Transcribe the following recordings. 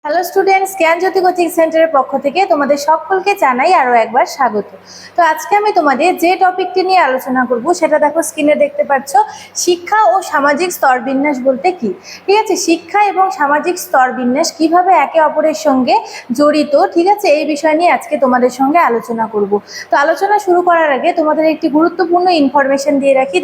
Hello students, জ্ঞানজ্যোতি coaching সেন্টারের পক্ষ থেকে তোমাদের সকলকে জানাই আরো একবার স্বাগত। তো আজকে আমি তোমাদের যে টপিকটি নিয়ে আলোচনা করব সেটা দেখো স্ক্রিনে দেখতে পাচ্ছ, শিক্ষা ও সামাজিক স্তরবিন্যাস বলতে কি। ঠিক আছে, শিক্ষা এবং সামাজিক স্তরবিন্যাস কিভাবে একে অপরের সঙ্গে জড়িত, ঠিক আছে, এই বিষয় নিয়ে আজকে তোমাদের সঙ্গে আলোচনা করব। তো আলোচনা শুরু করার আগে তোমাদের একটি গুরুত্বপূর্ণ ইনফরমেশন দিয়ে রাখি।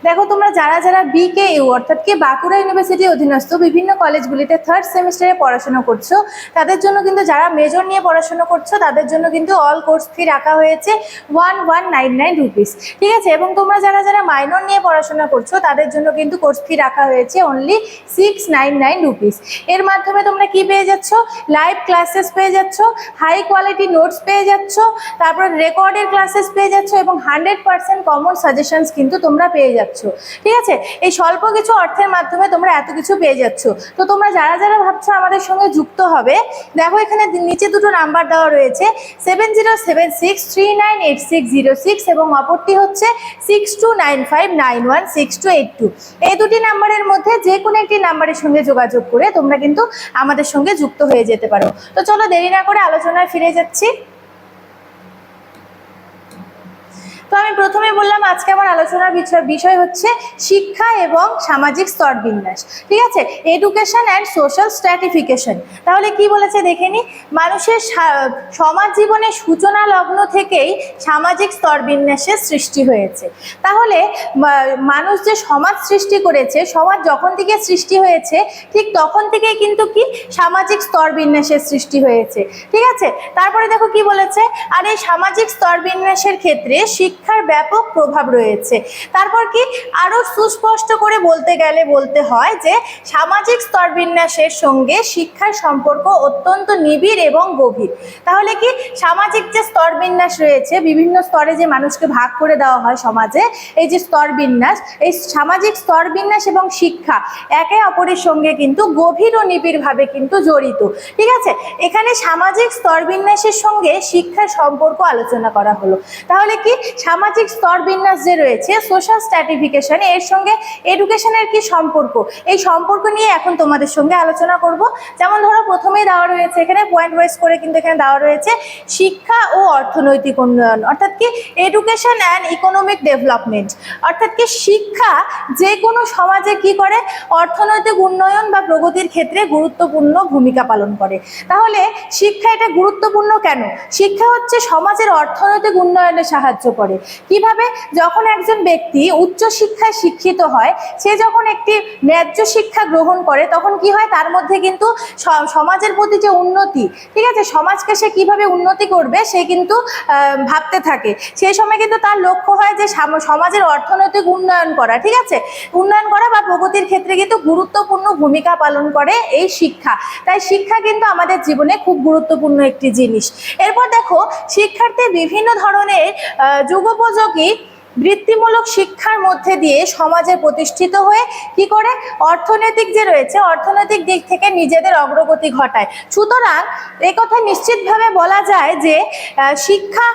দেখো তোমরা যারা যারা BKU অর্থাৎ কি বাঁকুড়া ইউনিভার্সিটি অধীনস্থ বিভিন্ন কলেজগুলিতে থার্ড সেমিস্টারে পড়াশোনা করছো, তাদের জন্য কিন্তু যারা মেজর নিয়ে পড়াশোনা করছো তাদের জন্য কিন্তু অল কোর্স ফি রাখা হয়েছে 1199 রুপিস। ঠিক আছে, এবং তোমরা যারা যারা মাইনর নিয়ে পড়াশোনা করছো তাদের জন্য কিন্তু কোর্স ফি রাখা হয়েছে অনলি 699 রুপিস। এর মাধ্যমে তোমরা কি পেয়ে যাচ্ছ? লাইভ ক্লাসেস পেয়ে যাচ্ছ, হাই কোয়ালিটি নোটস পেয়ে যাচ্ছ, তারপর রেকর্ডের ক্লাসেস পেয়ে যাচ্ছ এবং 100% কমন সাজেশনস কিন্তু তোমরা পেয়ে যাচ্ছ। ঠিক আছে, এই স্বল্প কিছু অর্থের মাধ্যমে তোমরা এত কিছু পেয়ে যাচ্ছ। তো তোমরা যারা যারা ভাবছো আমাদের সঙ্গে যুক্ত হবে, দেখো এখানে নিচে দুটো নাম্বার দেওয়া রয়েছে, 7076398606 এবং অপরটি হচ্ছে 6295916282। এই দুটি নাম্বারের মধ্যে যে কোনো একটি নাম্বারের সঙ্গে যোগাযোগ করে তোমরা কিন্তু আমাদের সঙ্গে যুক্ত হয়ে যেতে পারো। তো চলো দেরি না করে আলোচনায় ফিরে যাচ্ছি। তো আমি প্রথমে বললাম আজকে আমার আলোচনার বিষয় হচ্ছে শিক্ষা এবং সামাজিক স্তরবিন্যাস। ঠিক আছে, এডুকেশন অ্যান্ড সোশ্যাল স্ট্র্যাটিফিকেশন। তাহলে কি বলেছে দেখে নি, মানুষের সমাজ জীবনের সূচনা লগ্ন থেকেই সামাজিক স্তরবিন্যাসের সৃষ্টি হয়েছে। তাহলে মানুষ যে সমাজ সৃষ্টি করেছে, সমাজ যখন থেকে সৃষ্টি হয়েছে ঠিক তখন থেকেই কিন্তু কি সামাজিক স্তরবিন্যাসের সৃষ্টি হয়েছে। ঠিক আছে, তারপরে দেখো কি বলেছে, আর এই সামাজিক স্তরবিন্যাসের ক্ষেত্রে শিক্ষার ব্যাপক প্রভাব রয়েছে। তারপর কি আরো সুস্পষ্ট করে বলতে গেলে বলতে হয় যে সামাজিক স্তরবিন্যাসের সঙ্গে শিক্ষার সম্পর্ক অত্যন্ত নিবিড় এবং গভীর। তাহলে কি সামাজিক যে স্তরবিন্যাস রয়েছে, বিভিন্ন স্তরে যে মানুষকে ভাগ করে দেওয়া হয় সমাজে, এই যে স্তরবিন্যাস, এই সামাজিক স্তরবিন্যাস এবং শিক্ষা একে অপরের সঙ্গে কিন্তু গভীর ও নিবিড়ভাবে কিন্তু জড়িত। ঠিক আছে, এখানে সামাজিক স্তরবিন্যাসের সঙ্গে শিক্ষার সম্পর্ক আলোচনা করা হলো। তাহলে কি সামাজিক স্তরবিন্যাস যে রয়েছে, সোশ্যাল স্ট্র্যাটিফিকেশন, এর সঙ্গে এডুকেশনের কি সম্পর্ক, এই সম্পর্ক নিয়ে এখন তোমাদের সঙ্গে আলোচনা করব। যেমন ধরো প্রথমেই দেওয়া রয়েছে এখানে পয়েন্ট ওয়াইজ করে কিন্তু এখানে দেওয়া রয়েছে শিক্ষা ও অর্থনৈতিক উন্নয়ন, অর্থাৎ কি এডুকেশন অ্যান্ড ইকোনমিক ডেভেলপমেন্ট। অর্থাৎ কি শিক্ষা যে কোনো সমাজে কি করে, অর্থনৈতিক উন্নয়ন বা প্রগতির ক্ষেত্রে গুরুত্বপূর্ণ ভূমিকা পালন করে। তাহলে শিক্ষা এটা গুরুত্বপূর্ণ কেন? শিক্ষা হচ্ছে সমাজের অর্থনৈতিক উন্নয়নে সাহায্য করে। কিভাবে? যখন একজন ব্যক্তি উচ্চ শিক্ষায় শিক্ষিত হয়, সে যখন একটি ন্যায্য শিক্ষা গ্রহণ করে তখন কি হয়, তার মধ্যে কিন্তু সমাজের প্রতি যে উন্নতি, ঠিক আছে, সমাজকে সে কিভাবে উন্নতি করবে সে কিন্তু ভাবতে থাকে। সেই সময় কিন্তু তার লক্ষ্য হয় যে সমাজের অর্থনৈতিক উন্নয়ন করা। ঠিক আছে, উন্নয়ন করা বা প্রগতির ক্ষেত্রে কিন্তু গুরুত্বপূর্ণ ভূমিকা পালন করে এই শিক্ষা। তাই শিক্ষা কিন্তু আমাদের জীবনে খুব গুরুত্বপূর্ণ একটি জিনিস। এরপর দেখো, শিক্ষার্থী বিভিন্ন ধরনের যুগোপযোগী বৃত্তিমূলক শিক্ষার মধ্যে দিয়ে সমাজে প্রতিষ্ঠিত হয়ে কি করে, অর্থনৈতিক যে রয়েছে অর্থনৈতিক দিক থেকে নিজেদের অগ্রগতি ঘটায়। সুতরাং একথা নিশ্চিতভাবে বলা যায় যে শিক্ষা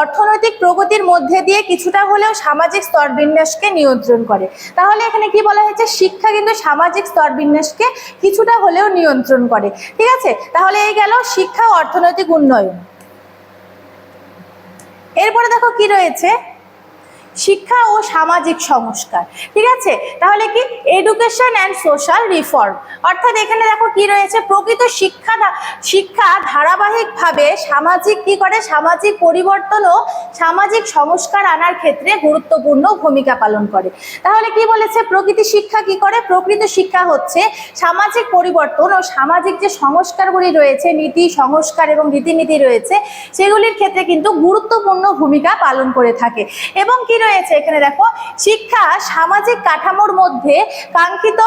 অর্থনৈতিক প্রগতির মধ্যে দিয়ে কিছুটা হলেও সামাজিক স্তরবিন্যাসকে নিয়ন্ত্রণ করে। তাহলে এখানে কি বলা হয়েছে, শিক্ষা কিন্তু সামাজিক স্তরবিন্যাসকে কিছুটা হলেও নিয়ন্ত্রণ করে। ঠিক আছে, তাহলে এই গেল শিক্ষা ও অর্থনৈতিক উন্নয়ন। এরপরে দেখো কি রয়েছে, শিক্ষা ও সামাজিক সংস্কার। ঠিক আছে, তাহলে কি এডুকেশন অ্যান্ড সোশ্যাল রিফর্ম। অর্থাৎ এখানে দেখো কি রয়েছে, প্রকৃত শিক্ষা ধারাবাহিকভাবে সামাজিক কি করে, সামাজিক পরিবর্তন ও সামাজিক সংস্কার আনার ক্ষেত্রে গুরুত্বপূর্ণ ভূমিকা পালন করে। তাহলে কি বলেছে, প্রকৃতি শিক্ষা কি করে, প্রকৃত শিক্ষা হচ্ছে সামাজিক পরিবর্তন ও সামাজিক যে সংস্কারগুলি রয়েছে, নীতি সংস্কার এবং রীতিনীতি রয়েছে, সেগুলির ক্ষেত্রে কিন্তু গুরুত্বপূর্ণ ভূমিকা পালন করে থাকে। এবং কি রয়েছে এখানে দেখো, শিক্ষা সামাজিক কাঠামোর মধ্যে কাঙ্ক্ষিত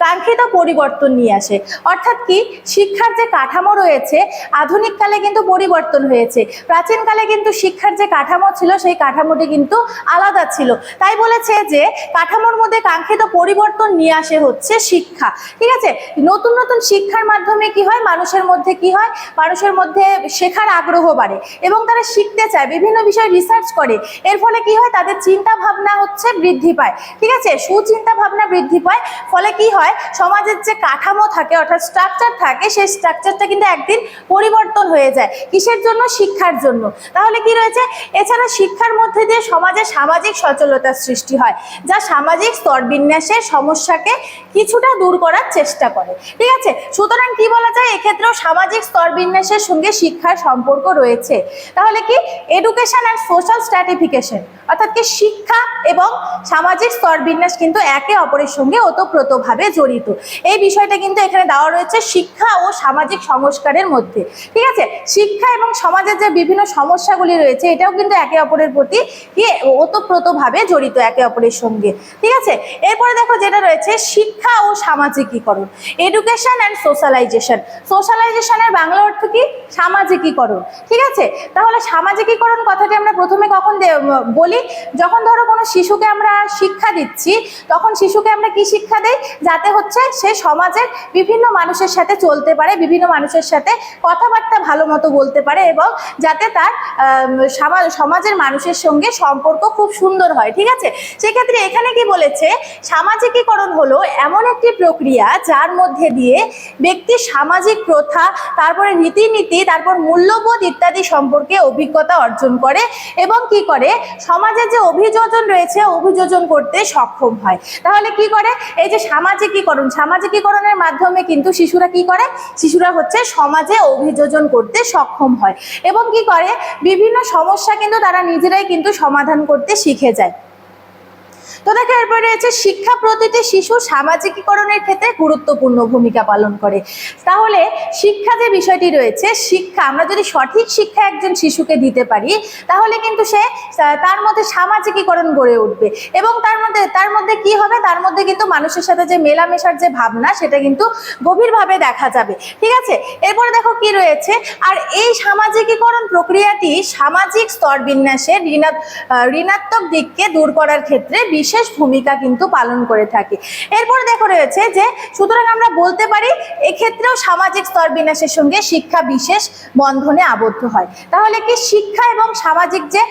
কাঙ্ক্ষিত পরিবর্তন নিয়ে আসে। অর্থাৎ কি, শিক্ষার যে কাঠামো রয়েছে আধুনিক কালে কিন্তু পরিবর্তন হয়েছে, প্রাচীনকালে কিন্তু শিক্ষার যে কাঠামো ছিল সেই কাঠামোটি কিন্তু আলাদা ছিল। তাই বলেছে যে কাঠামোর মধ্যে কাঙ্ক্ষিত পরিবর্তন নিয়ে আসে হচ্ছে শিক্ষা। ঠিক আছে, নতুন নতুন শিক্ষার মাধ্যমে কি হয়, মানুষের মধ্যে কি হয়, মানুষের মধ্যে শেখার আগ্রহ বাড়ে এবং তারা শিখতে চায়, বিভিন্ন বিষয়ে রিসার্চ করে। এর ফলে কি হয়, তাদের চিন্তা ভাবনা হচ্ছে বৃদ্ধি পায়। ঠিক আছে, সুচিন্তা ভাবনা বৃদ্ধি পায়, ফলে কি হয়, সমাজের যে কাঠামো থাকে অর্থাৎ স্ট্রাকচার থাকে সেই স্ট্রাকচারটা কিন্তু একদিন পরিবর্তন হয়ে যায়। কিসের জন্য? শিক্ষার জন্য। তাহলে কি রয়েছে, এছাড়া শিক্ষার মধ্যে দিয়ে সমাজে সামাজিক সচলতার সৃষ্টি হয়, যা সামাজিক স্তরবিন্যাসের সমস্যাকে কিছুটা দূর করার চেষ্টা করে। ঠিক আছে, সুতরাং কি বলা যায়, এক্ষেত্রেও সামাজিক স্তরবিন্যাসের সঙ্গে শিক্ষার সম্পর্ক রয়েছে। তাহলে কি, এডুকেশন অ্যান্ড সোশ্যাল স্ট্র্যাটিফিকেশন, অর্থাৎ কি শিক্ষা এবং সামাজিক স্তরবিন্যাস কিন্তু একে অপরের সঙ্গে ওতপ্রোতভাবে জড়িত। এই বিষয়টা কিন্তু এখানে দেওয়া রয়েছে শিক্ষা ও সামাজিক সংস্কারের মধ্যে। ঠিক আছে, শিক্ষা এবং সমাজের যে বিভিন্ন সমস্যাগুলি রয়েছে এটাও কিন্তু একে অপরের প্রতি কি ওতপ্রোতভাবে জড়িত একে অপরের সঙ্গে। ঠিক আছে, এরপরে দেখো যেটা রয়েছে শিক্ষা ও সামাজিকীকরণ, এডুকেশন অ্যান্ড সোশ্যালাইজেশন। সোশ্যালাইজেশনের বাংলা অর্থ কি? সামাজিকীকরণ। ঠিক আছে, তাহলে সামাজিকীকরণ কথাটি আমরা প্রথমে কখন বলি, যখন ধরো কোনো শিশুকে আমরা শিক্ষা দিচ্ছি তখন শিশুকে আমরা কি শিক্ষা দেই, যাতে হচ্ছে সে সমাজের বিভিন্ন মানুষের সাথে চলতে পারে, বিভিন্ন মানুষের সাথে কথাবার্তা ভালো মতো বলতে পারে এবং যাতে তার সমাজের মানুষের সঙ্গে সম্পর্ক খুব সুন্দর হয়। ঠিক আছে, সেক্ষেত্রে এখানে কি বলেছে, সামাজিকীকরণ হলো এমন একটি প্রক্রিয়া যার মধ্যে দিয়ে ব্যক্তি সামাজিক প্রথা, তারপরে রীতিনীতি, তারপর মূল্যবোধ ইত্যাদি সম্পর্কে অভিজ্ঞতা অর্জন করে এবং কি করে, সমাজের যে অভিযোজন রয়েছে অভিযোজন করতে সক্ষম হয়। তাহলে কি করে, এই যে সামাজিকীকরণ, সামাজিকীকরণের মাধ্যমে কিন্তু শিশুরা কি করে, শিশুরা হচ্ছে সমাজে অভিযোজন করতে সক্ষম হয় এবং কি করে, বিভিন্ন সমস্যা কিন্তু তারা নিজেরাই কিন্তু সমাধান করতে শিখে যায়। তো দেখো এরপরে রয়েছে শিক্ষা প্রতিটি শিশু সামাজিকীকরণের ক্ষেত্রে গুরুত্বপূর্ণ ভূমিকা পালন করে। তাহলে শিক্ষা যে বিষয়টি রয়েছে, শিক্ষা আমরা যদি সঠিক শিক্ষা একজন শিশুকে দিতে পারি তাহলে কিন্তু সে তার মধ্যে সামাজিকীকরণ গড়ে উঠবে এবং তার মধ্যে কি হবে, তার মধ্যে কিন্তু মানুষের সাথে যে মেলামেশার যে ভাবনা সেটা কিন্তু গভীরভাবে দেখা যাবে। ঠিক আছে, এরপরে দেখো কি রয়েছে, আর এই সামাজিকীকরণ প্রক্রিয়াটি সামাজিক স্তরবিন্যাসের ঋণাত্মক দিককে দূর করার ক্ষেত্রে বিশেষ ভূমিকা কিন্তু পালন করে থাকে। এরপর দেখো রয়েছে যে সুতরাং আমরা বলতে পারি এক্ষেত্রেও সামাজিক স্তরবিন্যাসের সঙ্গে শিক্ষা বিশেষ বন্ধনে আবদ্ধ হয়। তাহলে কি শিক্ষা এবং সামাজিক যে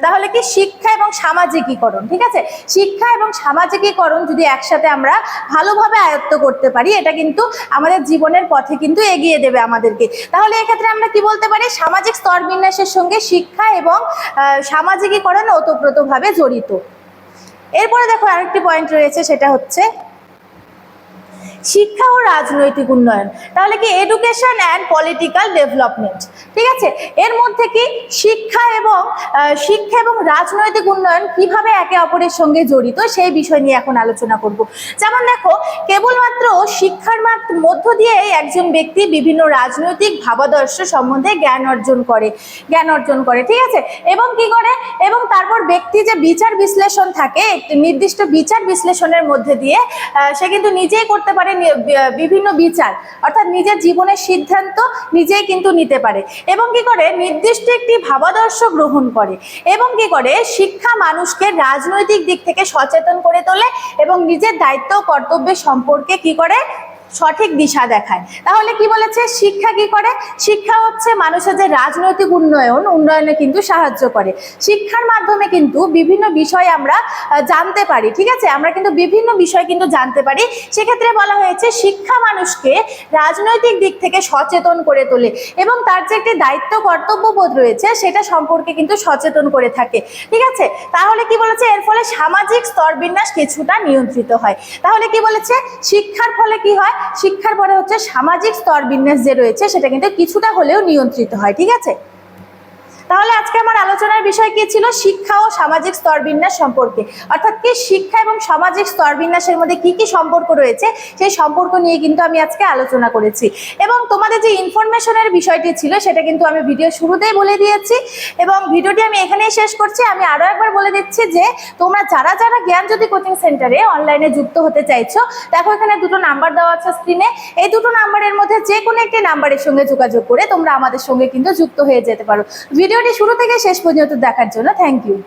তাহলে কি শিক্ষা এবং সামাজিকীকরণ, ঠিক আছে, শিক্ষা এবং সামাজিকীকরণ যদি একসাথে আমরা ভালোভাবে আয়ত্ত করতে পারি এটা কিন্তু আমাদের জীবনের পথে কিন্তু এগিয়ে দেবে আমাদেরকে। তাহলে এক্ষেত্রে আমরা কি বলতে পারি, সামাজিক স্তরবিন্যাসের সঙ্গে শিক্ষা এবং সামাজিকীকরণ ওতপ্রোতভাবে জড়িত। এরপরে দেখো আরেকটি পয়েন্ট রয়েছে, সেটা হচ্ছে শিক্ষা ও রাজনৈতিক উন্নয়ন। তাহলে কি এডুকেশন অ্যান্ড পলিটিক্যাল ডেভেলপমেন্ট। ঠিক আছে, এর মধ্যে কি শিক্ষা এবং রাজনৈতিক উন্নয়ন কিভাবে একে অপরের সঙ্গে জড়িত সেই বিষয় নিয়ে এখন আলোচনা করব। যেমন দেখো, কেবলমাত্র শিক্ষার মধ্য দিয়ে একজন ব্যক্তি বিভিন্ন রাজনৈতিক ভাবাদর্শ সম্বন্ধে জ্ঞান অর্জন করে। ঠিক আছে, এবং কি করে, এবং তারপর ব্যক্তি যে বিচার বিশ্লেষণ থাকে, একটি নির্দিষ্ট বিচার বিশ্লেষণের মধ্যে দিয়ে সে কিন্তু নিজেই করতে পারে বিভিন্ন বিচার, অর্থাৎ নিজের জীবনের সিদ্ধান্ত নিজেই কিন্তু নিতে পারে এবং কি করে নির্দিষ্ট একটি ভাবাদর্শ গ্রহণ করে এবং কি করে শিক্ষা মানুষকে রাজনৈতিক দিক থেকে সচেতন করে তোলে এবং নিজের দায়িত্ব কর্তব্যের সম্পর্কে কি করে সঠিক দিশা দেখায়। তাহলে কি বলেছে, শিক্ষা কি করে, শিক্ষা হচ্ছে মানুষের যে রাজনৈতিক উন্নয়নে কিন্তু সাহায্য করে। শিক্ষার মাধ্যমে কিন্তু বিভিন্ন বিষয় আমরা জানতে পারি। ঠিক আছে, আমরা কিন্তু বিভিন্ন বিষয় কিন্তু জানতে পারি। সেক্ষেত্রে বলা হয়েছে শিক্ষা মানুষকে রাজনৈতিক দিক থেকে সচেতন করে তোলে এবং তার যে একটি দায়িত্ব কর্তব্যবোধ রয়েছে সেটা সম্পর্কে কিন্তু সচেতন করে থাকে। ঠিক আছে, তাহলে কি বলেছে, এর ফলে সামাজিক স্তরবিন্যাস কিছুটা নিয়ন্ত্রিত হয়। তাহলে কি বলেছে, শিক্ষার ফলে কি হয়, শিক্ষার পরে হচ্ছে সামাজিক স্তরবিন্যাস যে রয়েছে সেটা কিন্তু কিছুটা হলেও নিয়ন্ত্রিত হয়। ঠিক আছে, তাহলে আজকে আমার আলোচনার বিষয় কি ছিল? শিক্ষা ও সামাজিক স্তরবিন্যাস সম্পর্কে, অর্থাৎ কি শিক্ষা এবং সামাজিক স্তরবিন্যাসের মধ্যে কি কি সম্পর্ক রয়েছে সেই সম্পর্ক নিয়ে কিন্তু আমি আজকে আলোচনা করেছি। এবং তোমাদের যে ইনফরমেশনের বিষয়টি ছিল সেটা কিন্তু আমি ভিডিও শুরুতেই বলে দিয়েছি, এবং ভিডিওটি আমি এখানেই শেষ করছি। আমি আরো একবার বলে দিচ্ছি যে তোমরা যারা যারা জ্ঞানজ্যোতি কোচিং সেন্টারে অনলাইনে যুক্ত হতে চাইছো, দেখো এখানে দুটো নাম্বার দেওয়া আছে স্ক্রিনে। এই দুটো নাম্বারের মধ্যে যে কোনো একটি নাম্বারের সঙ্গে যোগাযোগ করে তোমরা আমাদের সঙ্গে কিন্তু যুক্ত হয়ে যেতে পারো। ভিডিওটি শুরু থেকে শেষ পর্যন্ত দেখার জন্য থ্যাংক ইউ।